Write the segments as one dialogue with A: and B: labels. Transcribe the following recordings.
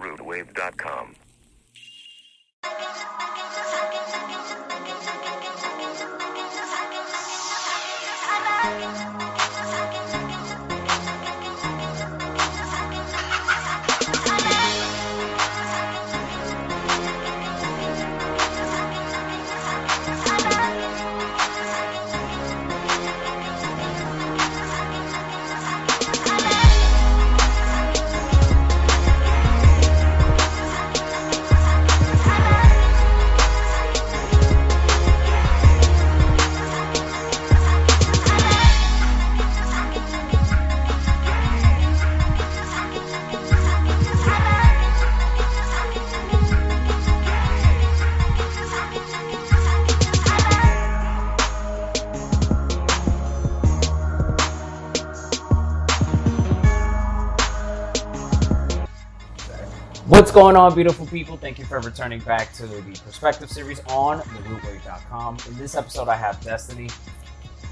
A: therootwave.com.
B: What's going on, beautiful people? Thank you for returning back to the Perspective series on therootwave.com. In this episode, I have Destiny.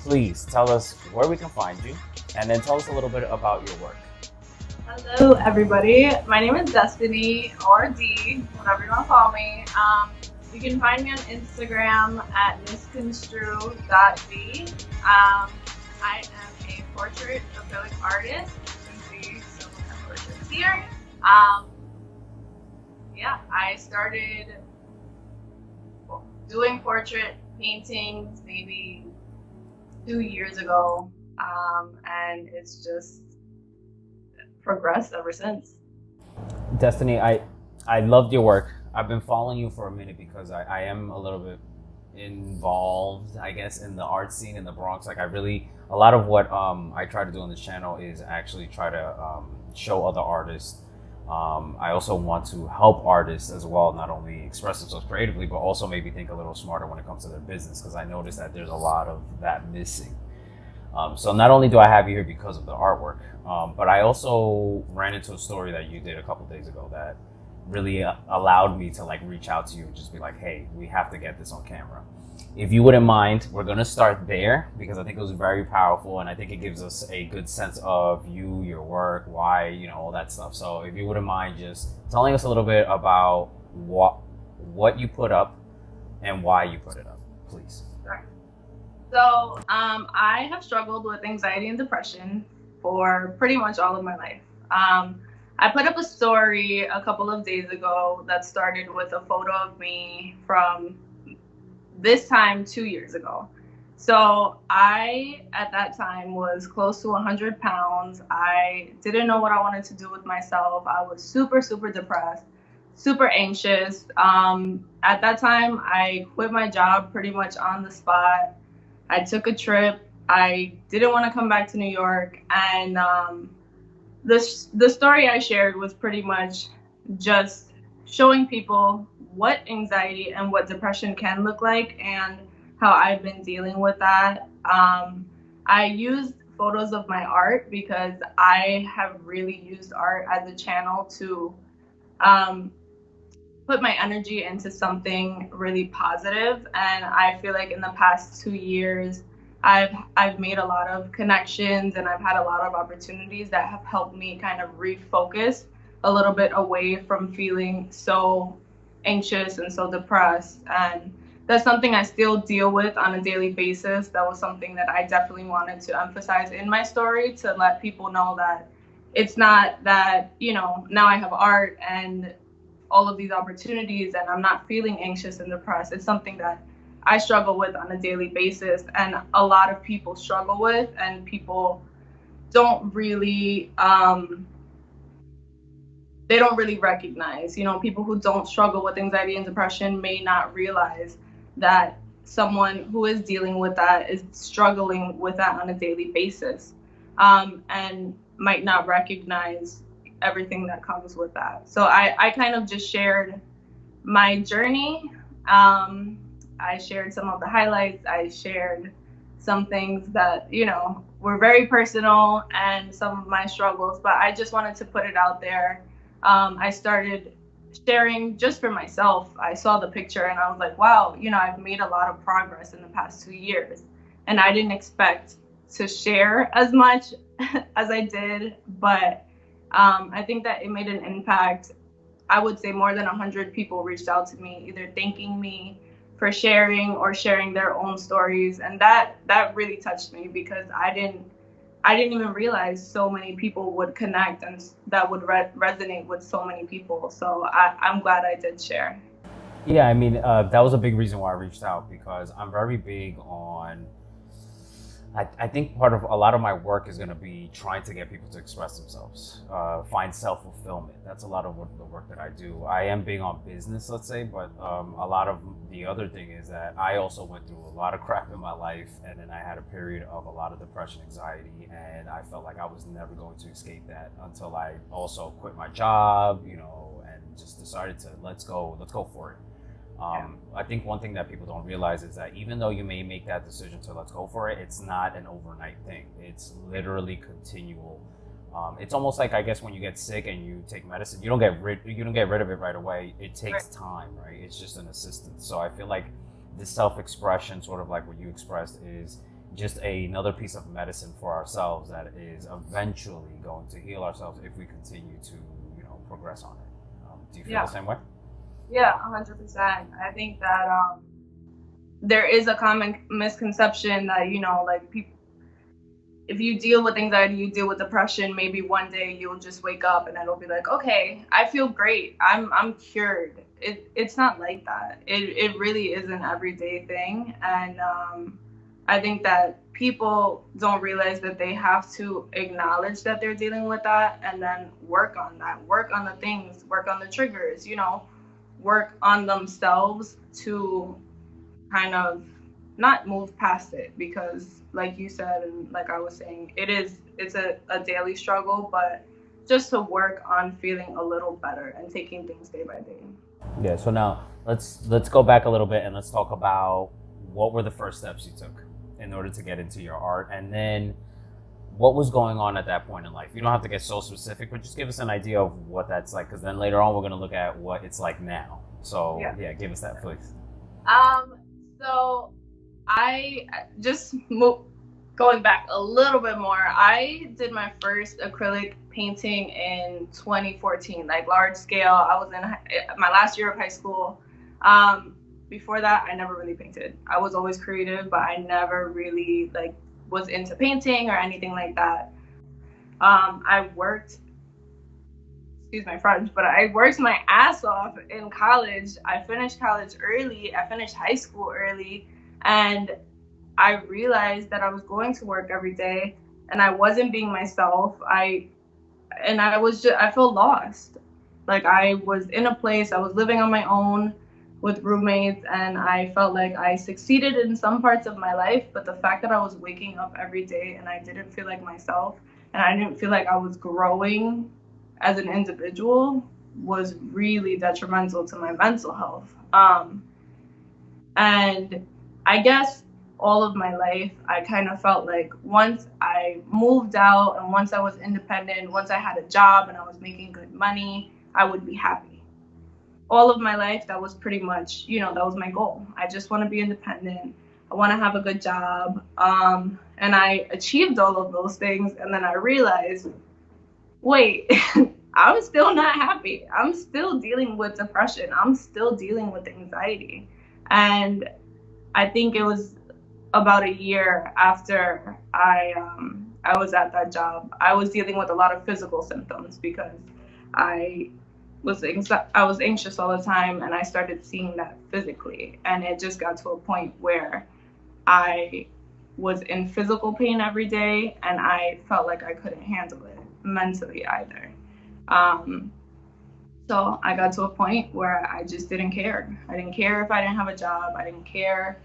B: Please tell us where we can find you, and then tell us a little bit about your work.
C: Hello, everybody. My name is Destiny, or D, whatever you want to call me. You can find me on Instagram at misconstrue.d. I am a portrait acrylic artist. You can see some of my portraits here. I started doing portrait paintings maybe 2 years ago, and it's just progressed ever since.
B: Destiny, I loved your work. I've been following you for a minute because I am a little bit involved, I guess, in the art scene in the Bronx. Like, a lot of what I try to do on this channel is actually try to show other artists. I also want to help artists as well, not only express themselves creatively, but also maybe think a little smarter when it comes to their business, because I noticed that there's a lot of that missing. So not only do I have you here because of the artwork, but I also ran into a story that you did a couple days ago that really allowed me to reach out to you and just be like, hey, we have to get this on camera. If you wouldn't mind, we're going to start there because I think it was very powerful, and I think it gives us a good sense of you, your work, why, all that stuff. So if you wouldn't mind just telling us a little bit about what you put up and why you put it up, please.
C: Sure. So I have struggled with anxiety and depression for pretty much all of my life. I put up a story a couple of days ago that started with a photo of me from this time 2 years ago. So I, at that time, was close to 100 pounds. I didn't know what I wanted to do with myself. I was super, super depressed, super anxious. At that time, I quit my job pretty much on the spot. I took a trip. I didn't want to come back to New York. And the story I shared was pretty much just showing people what anxiety and what depression can look like and how I've been dealing with that. I used photos of my art because I have really used art as a channel to put my energy into something really positive. And I feel like in the past 2 years, I've made a lot of connections and I've had a lot of opportunities that have helped me kind of refocus a little bit away from feeling so anxious and so depressed. And that's something I still deal with on a daily basis. That was something that I definitely wanted to emphasize in my story, to let people know that it's not that, now I have art and all of these opportunities and I'm not feeling anxious and depressed. It's something that I struggle with on a daily basis, and a lot of people struggle with, and people don't really they don't really recognize. People who don't struggle with anxiety and depression may not realize that someone who is dealing with that is struggling with that on a daily basis, and might not recognize everything that comes with that. So I kind of just shared my journey. I shared some of the highlights. I shared some things that, were very personal and some of my struggles, but I just wanted to put it out there. I started sharing just for myself. I saw the picture and I was like, wow, I've made a lot of progress in the past 2 years. And I didn't expect to share as much as I did, but I think that it made an impact I would say more than 100 people reached out to me, either thanking me for sharing or sharing their own stories, and that really touched me because I didn't even realize so many people would connect and that would resonate with so many people. So I'm glad I did share.
B: Yeah, I mean, that was a big reason why I reached out because I'm very big on. I think part of a lot of my work is going to be trying to get people to express themselves, find self fulfillment. That's a lot of what the work that I do. I am big on business, let's say, but a lot of the other thing is that I also went through a lot of crap in my life, and then I had a period of a lot of depression, anxiety, and I felt like I was never going to escape that until I also quit my job, and just decided to let's go for it.
C: Yeah.
B: I think one thing that people don't realize is that even though you may make that decision to let's go for it, it's not an overnight thing. It's literally continual. It's almost like I guess when you get sick and you take medicine, you don't get rid of it right away. It takes time, right? It's just an assistance. So I feel like this self-expression, sort of like what you expressed, is just another piece of medicine for ourselves that is eventually going to heal ourselves if we continue to progress on it. Do you feel
C: Yeah.
B: the same way?
C: Yeah, 100%. I think that there is a common misconception that like people, if you deal with anxiety, you deal with depression, maybe one day you'll just wake up and it'll be like, okay, I feel great. I'm cured. It's not like that. It really is an everyday thing, and I think that people don't realize that they have to acknowledge that they're dealing with that and then work on that, work on the things, work on the triggers, work on themselves to kind of not move past it, because like you said and like I was saying, it's a daily struggle, but just to work on feeling a little better and taking things day by day.
B: Yeah. So now let's go back a little bit and let's talk about what were the first steps you took in order to get into your art, and then what was going on at that point in life. You don't have to get so specific, but just give us an idea of what that's like, because then later on we're going to look at what it's like now. So yeah, give us that, please.
C: Um, so I just going back a little bit more. I did my first acrylic painting in 2014, like large scale. I was in my last year of high school. Um, Before that, I never really painted. I was always creative, but I never really like was into painting or anything like that. I worked, excuse my French, but I worked my ass off in college. I finished college early. I finished high school early, and I realized that I was going to work every day and I wasn't being myself. I felt lost. Like I was in a place, I was living on my own with roommates, and I felt like I succeeded in some parts of my life, but the fact that I was waking up every day and I didn't feel like myself and I didn't feel like I was growing as an individual was really detrimental to my mental health. And I guess all of my life, I kind of felt like once I moved out and once I was independent, once I had a job and I was making good money, I would be happy. All of my life, that was pretty much, that was my goal. I just want to be independent. I want to have a good job. And I achieved all of those things. And then I realized, wait, I'm still not happy. I'm still dealing with depression. I'm still dealing with anxiety. And I think it was about a year after I was at that job. I was dealing with a lot of physical symptoms because I I was anxious all the time, and I started seeing that physically, and it just got to a point where I was in physical pain every day, and I felt like I couldn't handle it mentally either. Um, so I got to a point where I just didn't care. I didn't care if I didn't have a job. I didn't care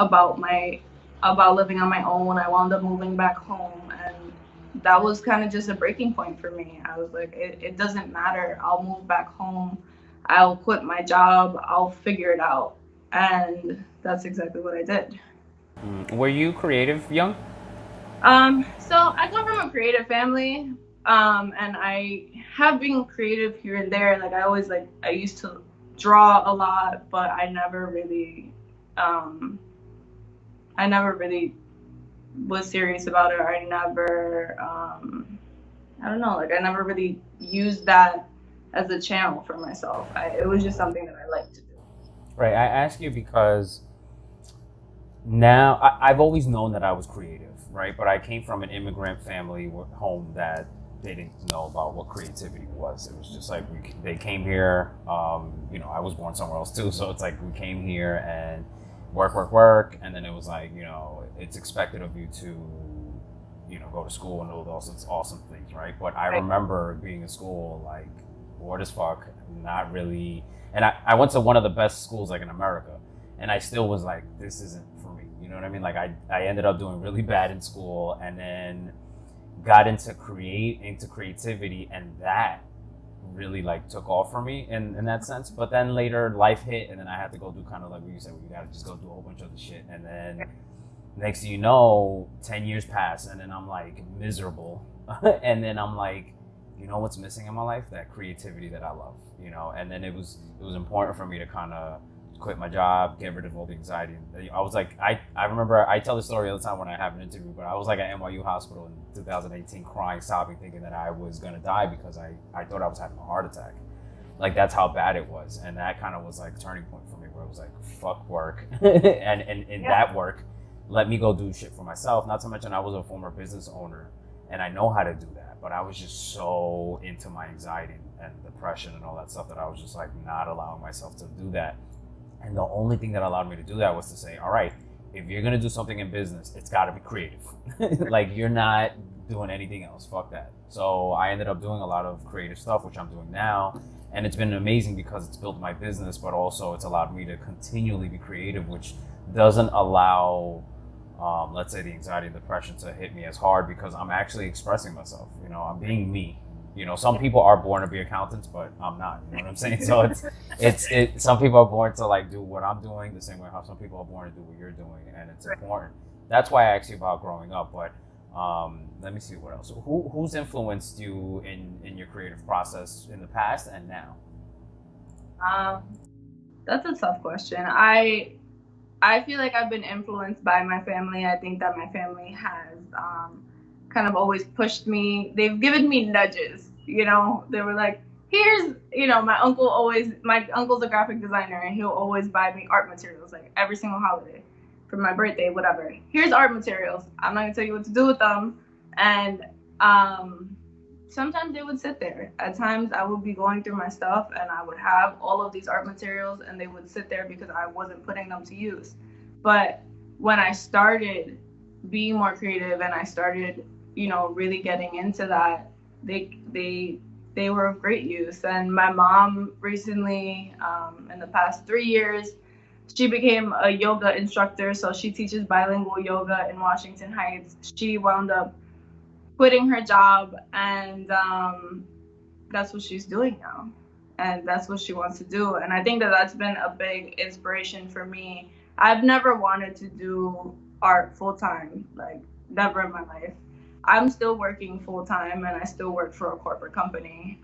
C: about my about living on my own. I wound up moving back home, and that was kind of just a breaking point for me. I was like, it doesn't matter. I'll move back home. I'll quit my job. I'll figure it out. And that's exactly what I did.
B: Were you creative young?
C: So I come from a creative family, and I have been creative here and there. Like I used to draw a lot, but um, I never really was serious about it. I never, I don't know, like I never really used that as a channel for myself. It was just something that I like to do.
B: Right. I ask you because now I've always known that I was creative, right? But I came from an immigrant family home that they didn't know about what creativity was. It was just like they came here. I was born somewhere else too, so it's like we came here and work, work, work, and then it was like it's expected of you to go to school and do those awesome things, right? But I
C: Right.
B: remember being in school like bored as fuck, not really. And I went to one of the best schools like in America, and I still was like, this isn't for me. You know what I mean? Like I ended up doing really bad in school, and then got into creativity, and that really like took off for me in that sense. But then later life hit, and then I had to go do kind of like what you said, where you gotta just go do a whole bunch of the shit, and then next thing you know, 10 years pass, and then I'm like miserable. And then I'm like, what's missing in my life? That creativity that I love, and then it was important for me to kind of quit my job, get rid of all the anxiety. I was like, I remember I tell the story all the time when I have an interview, but I was like at NYU hospital in 2018 crying, sobbing, thinking that I was going to die because I thought I was having a heart attack. Like that's how bad it was. And that kind of was like a turning point for me, where it was like, fuck work. And in
C: Yeah.
B: that work, let me go do shit for myself. Not to mention I was a former business owner, and I know how to do that. But I was just so into my anxiety and depression and all that stuff that I was just like not allowing myself to do that. And the only thing that allowed me to do that was to say, all right, if you're gonna do something in business, it's got to be creative. Like you're not doing anything else. Fuck that. So I ended up doing a lot of creative stuff, which I'm doing now, and it's been amazing because it's built my business, but also it's allowed me to continually be creative, which doesn't allow, let's say, the anxiety and depression to hit me as hard because I'm actually expressing myself. I'm being me. Some people are born to be accountants, but I'm not. You know what I'm saying? So it's some people are born to like do what I'm doing the same way how some people are born to do what you're doing, and it's
C: Right.
B: important. That's why I asked you about growing up. But let me see what else. Who's influenced you in your creative process in the past and now?
C: Um, that's a tough question. I feel like I've been influenced by my family. I think that my family has kind of always pushed me. They've given me nudges. They were like, "Here's," my uncle's a graphic designer, and he'll always buy me art materials like every single holiday for my birthday, whatever. Here's art materials. I'm not gonna tell you what to do with them, and um, sometimes they would sit there. At times, I would be going through my stuff and I would have all of these art materials and they would sit there because I wasn't putting them to use. But when I started being more creative and I started, really getting into that, they they they were of great use. And my mom recently, in the past 3 years, she became a yoga instructor. So she teaches bilingual yoga in Washington Heights. She wound up quitting her job, and that's what she's doing now, and that's what she wants to do. And I think that that's been a big inspiration for me. I've never wanted to do art full time, like never in my life. I'm still working full time, and I still work for a corporate company.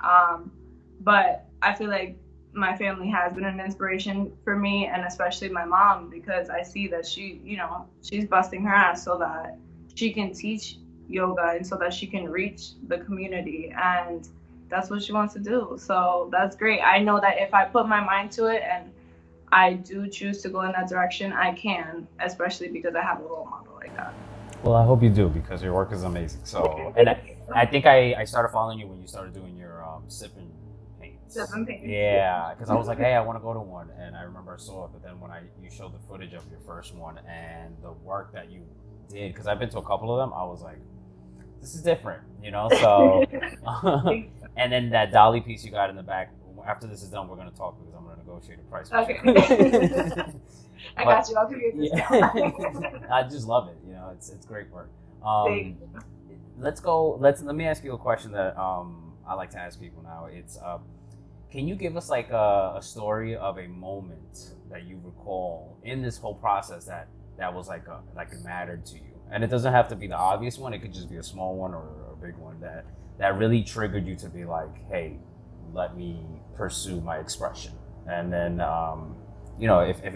C: But I feel like my family has been an inspiration for me, and especially my mom, because I see that she's busting her ass so that she can teach yoga and so that she can reach the community, and that's what she wants to do. So that's great. I know that if I put my mind to it and I do choose to go in that direction, I can, especially because I have a role model like that.
B: Well, I hope you do because your work is amazing. So, and
C: Thank
B: I think I started following you when you started doing your sipping
C: you.
B: paints.
C: Seven paintings.
B: Yeah, because I was like, hey, I want to go to one, and I remember I saw it. But then when you showed the footage of your first one and the work that you did, because I've been to a couple of them, I was like, this is different. So, and then that dolly piece you got in the back. After this is done, we're gonna talk because I'm gonna negotiate a price with
C: Okay.
B: you.
C: I
B: But
C: got you. I'll give you a discount.
B: yeah, I just love it. It's great work.
C: Thank
B: Um, let's go. Let me ask you a question that I like to ask people now. It's can you give us like a story of a moment that you recall in this whole process that was like it mattered to you? And it doesn't have to be the obvious one. It could just be a small one or a big one that really triggered you to be like, hey, let me pursue my expression. And then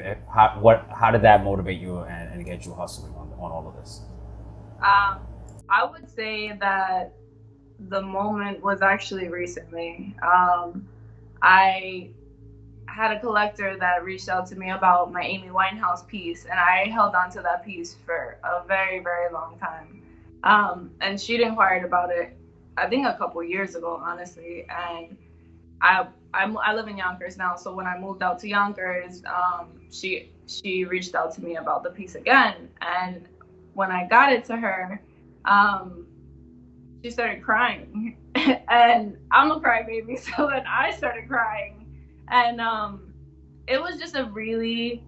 B: if how did that motivate you and get you hustling on all of this?
C: Um, I would say that the moment was actually recently. I had a collector that reached out to me about my Amy Winehouse piece, and I held on to that piece for a very, very long time. And she'd inquired about it, I think a couple years ago, honestly. And I live in Yonkers now, so when I moved out to Yonkers, she reached out to me about the piece again, and when I got it to her, um, she started crying, and I'm a crybaby, so then I started crying, and it was just a really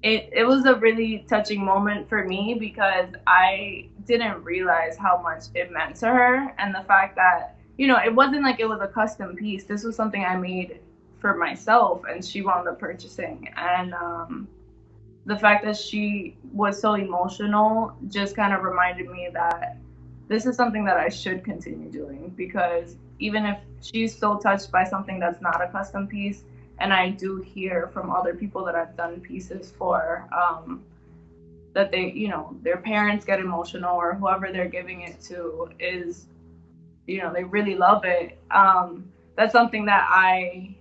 C: it was a really touching moment for me because I didn't realize how much it meant to her, and the fact that it wasn't like it was a custom piece. This was something I made for myself, and she wound up purchasing. And the fact that she was so emotional just kind of reminded me that this is something that I should continue doing, because even if she's so touched by something that's not a custom piece, and I do hear from other people that I've done pieces for, that their parents get emotional, or whoever they're giving it to is, they really love it. That's something that I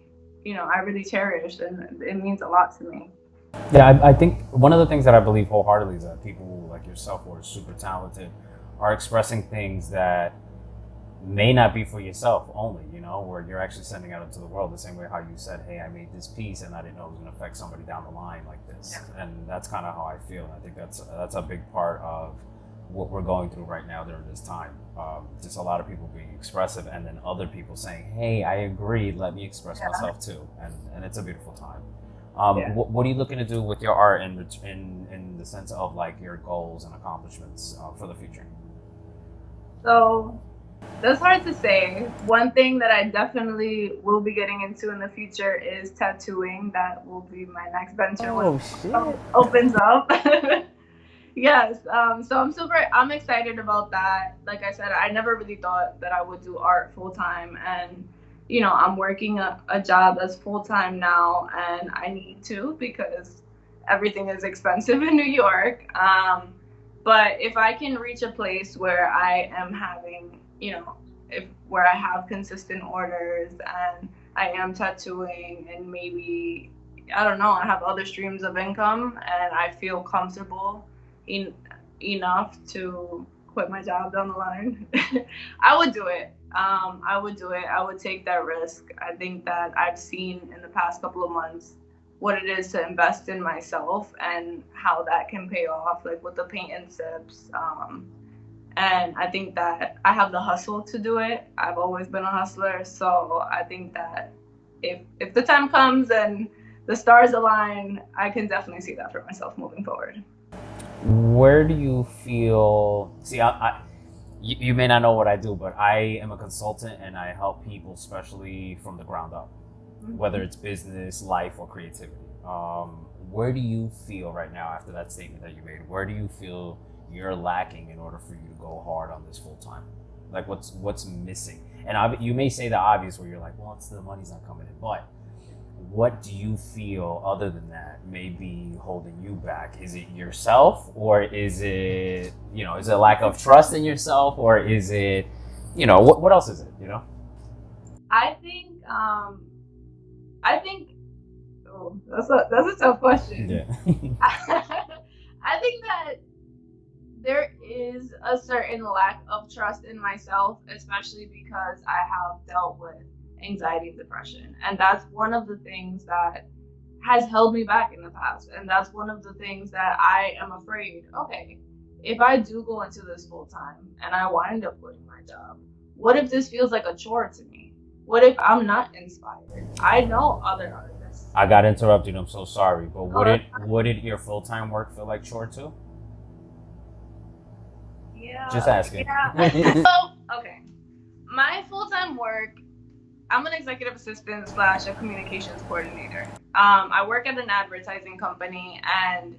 C: really cherish, and it means a lot to me.
B: Yeah, I think one of the things that I believe wholeheartedly is that people like yourself who are super talented are expressing things that may not be for yourself only, where you're actually sending out into the world the same way how you said, hey, I made this piece and I didn't know it was going to affect somebody down the line like this.
C: Yeah.
B: And that's kind of how I feel. And I think that's a big part of what we're going through right now during this time. Just a lot of people being expressive, and then other people saying, hey, I agree, let me express
C: Yeah.
B: myself too. And it's a beautiful time.
C: Yeah.
B: What are you looking to do with your art in the sense of like your goals and accomplishments for the future?
C: So that's hard to say. One thing that I definitely will be getting into in the future is tattooing. That will be my next venture when
B: Oh shit!
C: opens up. Yes. So I'm excited about that. Like I said, I never really thought that I would do art full time, and I'm working a job that's full time now, and I need to, because everything is expensive in New York. But if I can reach a place where I am having, if where I have consistent orders, and I am tattooing, and maybe, I don't know, I have other streams of income, and I feel comfortable in, enough to quit my job down the line, I would do it. I would do it. I would take that risk. I think that I've seen in the past couple of months what it is to invest in myself, and how that can pay off, like with the paint and sips. And I think that I have the hustle to do it. I've always been a hustler, so I think that if the time comes and the stars align, I can definitely see that for myself moving forward.
B: Where do you feel? See, you may not know what I do, but I am a consultant and I help people, especially from the ground up, whether it's business, life, or creativity. Where do you feel right now after that statement that you made? Where do you feel you're lacking in order for you to go hard on this full time? Like, what's missing? And you may say the obvious, where you're like, well, it's the money's not coming in, but what do you feel other than that may be holding you back? Is it yourself, or is it a lack of trust in yourself, or is it, what else is it?
C: I think I think oh, that's a tough question.
B: Yeah.
C: I think that there is a certain lack of trust in myself, especially because I have dealt with anxiety and depression. And that's one of the things that has held me back in the past. And that's one of the things that I am afraid, okay, if I do go into this full time and I wind up quitting my job, what if this feels like a chore to me? What if I'm not inspired? I know other artists.
B: I got interrupted. I'm so sorry, but
C: Oh,
B: would it your full time work feel like chore too? Just
C: yeah,
B: asking.
C: yeah. So, okay, my full time work, I'm an executive assistant slash a communications coordinator. I work at an advertising company, and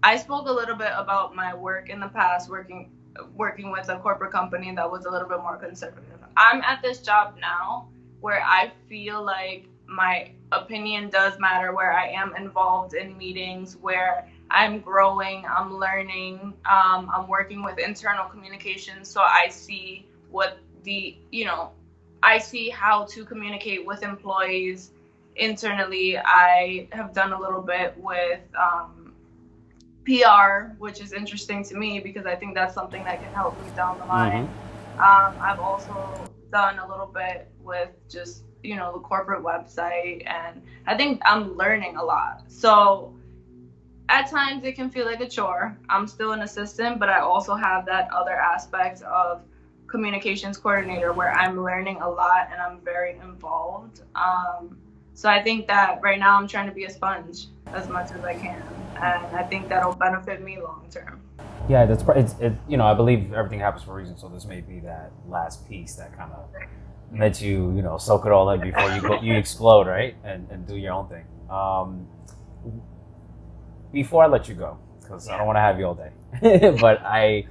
C: I spoke a little bit about my work in the past, working with a corporate company that was a little bit more conservative. I'm at this job now where I feel like my opinion does matter, where I am involved in meetings, where I'm growing, I'm learning, I'm working with internal communications, so I see what the I see how to communicate with employees internally. I have done a little bit with PR, which is interesting to me because I think that's something that can help me down the line.
B: Mm-hmm.
C: I've also done a little bit with just, the corporate website, and I think I'm learning a lot. So at times it can feel like a chore. I'm still an assistant, but I also have that other aspect of communications coordinator where I'm learning a lot and I'm very involved. So I think that right now I'm trying to be a sponge as much as I can, and I think that'll benefit me long term.
B: Yeah, I believe everything happens for a reason. So this may be that last piece that kind of lets you, soak it all in before you explode, right? And do your own thing. Before I let you go, because I don't want to have you all day, but I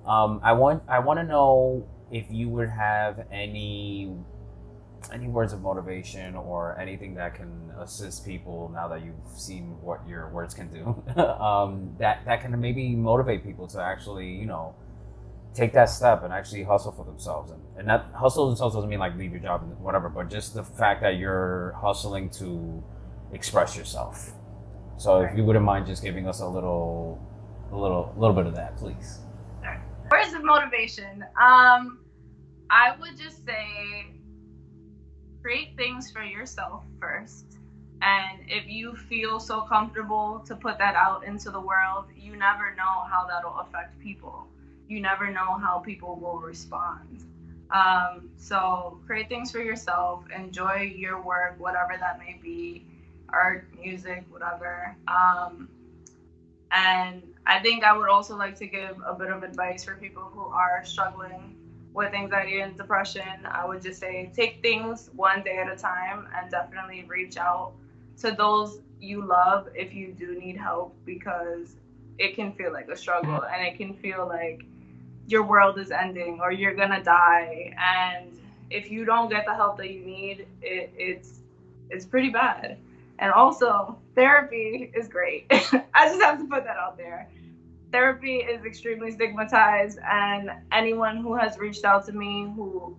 B: want to know if you would have any words of motivation or anything that can assist people now that you've seen what your words can do, that can maybe motivate people to actually, take that step and actually hustle for themselves. And that hustle themselves doesn't mean like leave your job and whatever, but just the fact that you're hustling to express yourself. So if you wouldn't mind just giving us a little bit of that, please.
C: Words of motivation. I would just say create things for yourself first. And if you feel so comfortable to put that out into the world, you never know how that'll affect people. You never know how people will respond. So create things for yourself, enjoy your work, whatever that may be, art, music, whatever. And I think I would also like to give a bit of advice for people who are struggling with anxiety and depression. I would just say take things one day at a time and definitely reach out to those you love if you do need help, because it can feel like a struggle and it can feel like your world is ending or you're gonna die. And if you don't get the help that you need, it's pretty bad. And also, therapy is great. I just have to put that out there. Therapy is extremely stigmatized, and anyone who has reached out to me who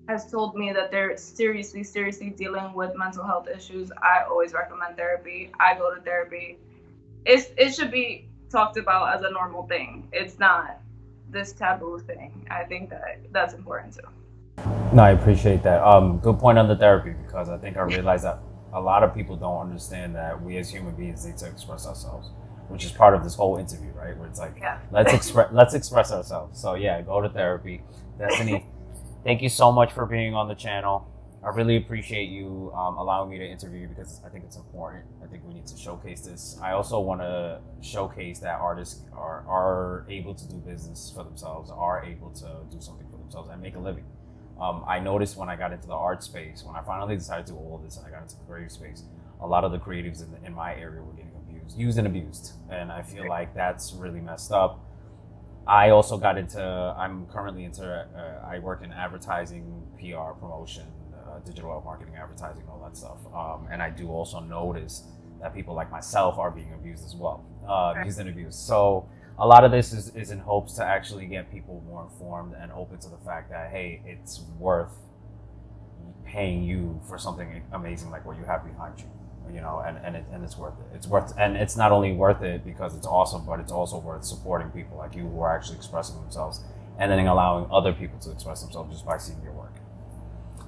C: has told me that they're seriously dealing with mental health issues, I always recommend therapy. I go to therapy. It should be talked about as a normal thing. It's not this taboo thing. I think that that's important too.
B: No, I appreciate that. Good point on the therapy, because I think I realized that a lot of people don't understand that we as human beings need to express ourselves, which is part of this whole interview, right? Where it's like, let's express ourselves. So yeah, go to therapy. Destiny, thank you so much for being on the channel. I really appreciate you allowing me to interview you, because I think it's important. I think we need to showcase this. I also want to showcase that artists are able to do business for themselves, are able to do something for themselves and make a living. I noticed when I got into the art space, when I finally decided to do all this and I got into the creative space, a lot of the creatives in my area were getting used and abused. And I feel like that's really messed up. I also got into, I'm currently into, I work in advertising, PR, promotion, digital marketing, advertising, all that stuff. And I do also notice that people like myself are being abused as well, used and abused. So a lot of this is in hopes to actually get people more informed and open to the fact that, hey, it's worth paying you for something amazing like what you have behind you. And it's worth it. And it's not only worth it because it's awesome, but it's also worth supporting people like you who are actually expressing themselves, and then allowing other people to express themselves just by seeing your work.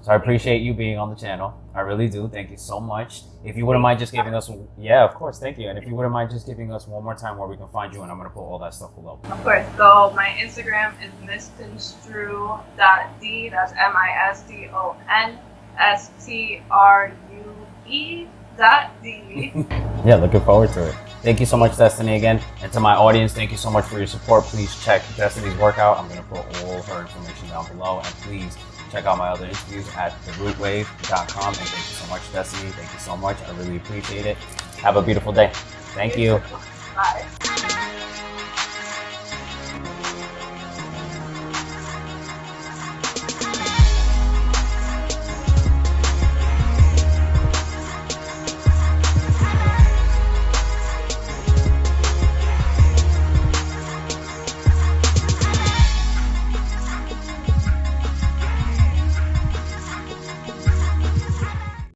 B: So I appreciate you being on the channel. I really do. Thank you so much. If you wouldn't mind just giving us, yeah, of course, thank you. And if you wouldn't mind just giving us one more time where we can find you, and I'm gonna put all that stuff below.
C: Of course. So my Instagram is misconstrue.d. That's MISDONSTRUE.
B: Yeah, looking forward to it. Thank you so much, Destiny, again. And to my audience, thank you so much for your support. Please check Destiny's workout. I'm going to put all her information down below. And please check out my other interviews at therootwave.com. And thank you so much, Destiny. Thank you so much. I really appreciate it. Have a beautiful day. Thank you.
C: Bye.